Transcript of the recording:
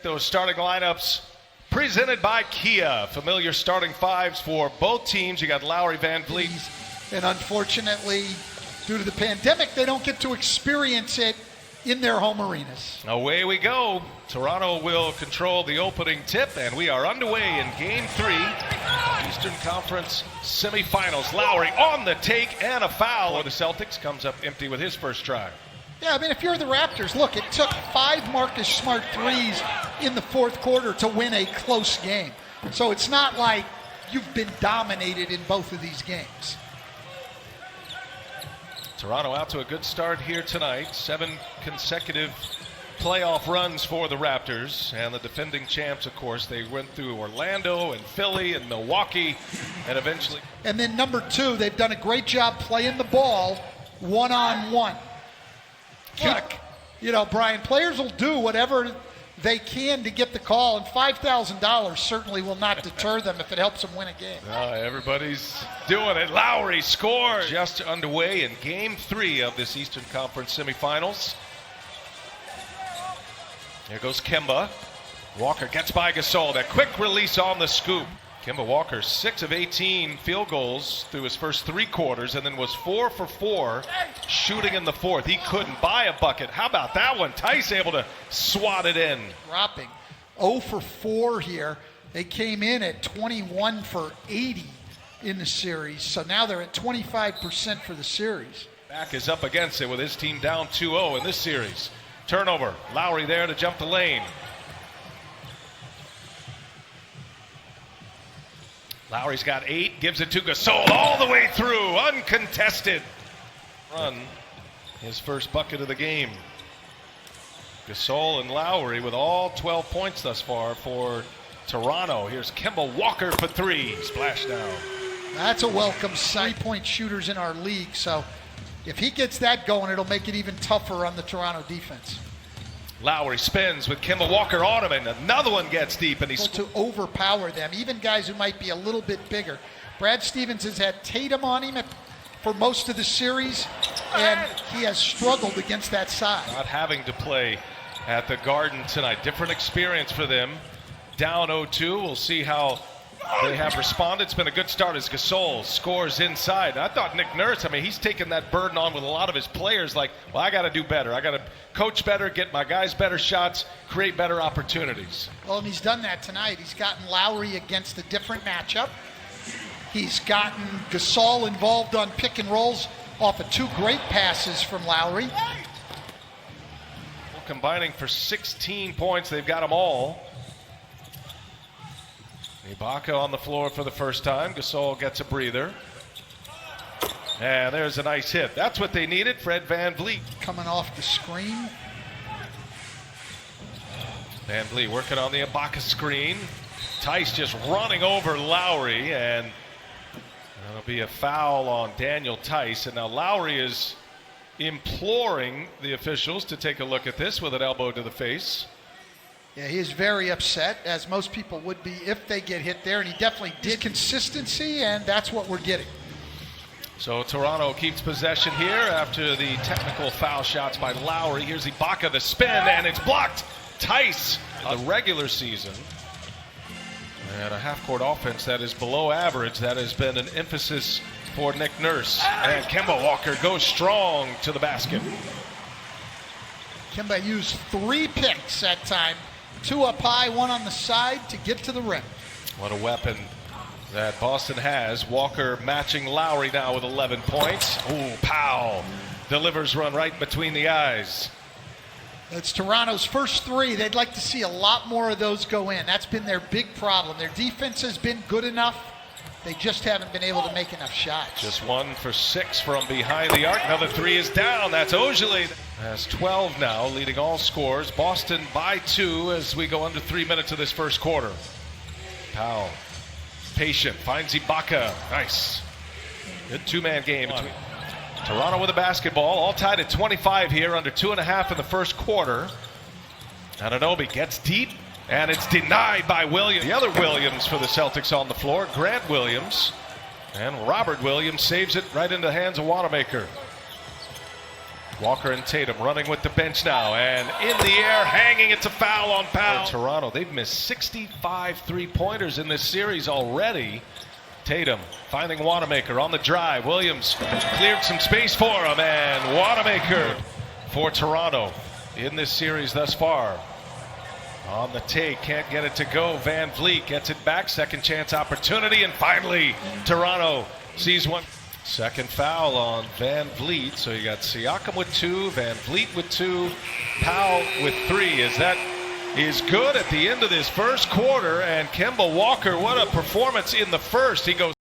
Those starting lineups presented by Kia. Familiar starting fives for both teams. You got Lowry, Van Vliet. And unfortunately, due to the pandemic, they don't get to experience it in their home arenas. Away we go. Toronto will control the opening tip, and we are underway in Game 3. Eastern Conference semifinals. Lowry on the take and a foul. The Celtics comes up empty with his first try. Yeah, I mean, if you're the Raptors, look, it took 5 Marcus Smart threes in the fourth quarter to win a close game. So it's not like you've been dominated in both of these games. Toronto out to a good start here tonight. 7 consecutive playoff runs for the Raptors. And the defending champs, of course, they went through Orlando and Philly and Milwaukee and eventually. And then number 2, they've done a great job playing the ball one-on-one. Look, you know, Brian, players will do whatever they can to get the call, and $5,000 certainly will not deter them if it helps them win a game. Everybody's doing it. Lowry scores. Just underway in Game 3 of this Eastern Conference semifinals. Here goes Kemba. Walker gets by Gasol. That quick release on the scoop. Kemba Walker, 6 of 18 field goals through his first 3 quarters, and then was 4 for 4 shooting in the fourth. He couldn't buy a bucket. How about that one? Tice able to swat it in. Dropping 0 for 4 here. They came in at 21 for 80 in the series, so now they're at 25% for the series. Back is up against it with his team down 2-0 in this series. Turnover. Lowry there to jump the lane. Lowry's got 8, gives it to Gasol all the way through, uncontested. Run his first bucket of the game. Gasol and Lowry with all 12 points thus far for Toronto. Here's Kemba Walker for 3, splash down. That's a welcome sight. 3-point shooters in our league, so if he gets that going, it'll make it even tougher on the Toronto defense. Lowry spins with Kemba Walker on him, and another one gets deep, and he's to overpower them, even guys who might be a little bit bigger. Brad Stevens has had Tatum on him for most of the series, and he has struggled against that size. Not having to play at the Garden tonight. Different experience for them. Down 0-2. We'll see how they have responded. It's been a good start as Gasol scores inside. I thought Nick Nurse, he's taken that burden on with a lot of his players. Like, well, I got to do better. I got to coach better, get my guys better shots, create better opportunities. Well, and he's done that tonight. He's gotten Lowry against a different matchup. He's gotten Gasol involved on pick and rolls off of 2 great passes from Lowry. Well, combining for 16 points. They've got them all. Ibaka on the floor for the first time. Gasol gets a breather. And there's a nice hit. That's what they needed. Fred Van Vliet. Coming off the screen. Van Vliet working on the Ibaka screen. Tice just running over Lowry, and that'll be a foul on Daniel Tice. And now Lowry is imploring the officials to take a look at this with an elbow to the face. Yeah, he is very upset, as most people would be if they get hit there, and he definitely did. Consistency, and that's what we're getting. So Toronto keeps possession here after the technical foul shots by Lowry. Here's Ibaka, the spin, and it's blocked. Tice, the regular season. And a half-court offense that is below average. That has been an emphasis for Nick Nurse. And Kemba Walker goes strong to the basket. Kemba used 3 picks that time. 2 up high, 1 on the side to get to the rim. What a weapon that Boston has. Walker matching Lowry now with 11 points. Ooh, Powell delivers run right between the eyes. It's Toronto's first 3. They'd like to see a lot more of those go in. That's been their big problem. Their defense has been good enough. They just haven't been able to make enough shots. Just 1 for 6 from behind the arc. Another 3 is down. That's Ogilvy. Has 12 now, leading all scores. Boston by 2 as we go under 3 minutes of this first quarter. Powell, patient, finds Ibaka. Nice. Good 2-man game between Toronto with the basketball. All tied at 25 here, under 2.5 in the first quarter. Anunoby gets deep, and it's denied by Williams. The other Williams for the Celtics on the floor, Grant Williams. And Robert Williams saves it right into the hands of Wanamaker. Walker and Tatum running with the bench now, and in the air, hanging. It's a foul on Powell. Toronto, they've missed 65 three-pointers in this series already. Tatum finding Wanamaker on the drive. Williams cleared some space for him, and Wanamaker for Toronto in this series thus far. On the take, can't get it to go. Van Vliet gets it back, second chance opportunity, and finally Toronto sees one. Second foul on Van Vliet, so you got Siakam with 2, Van Vliet with 2, Powell with 3. As that is good at the end of this first quarter, and Kemba Walker, what a performance in the first. He goes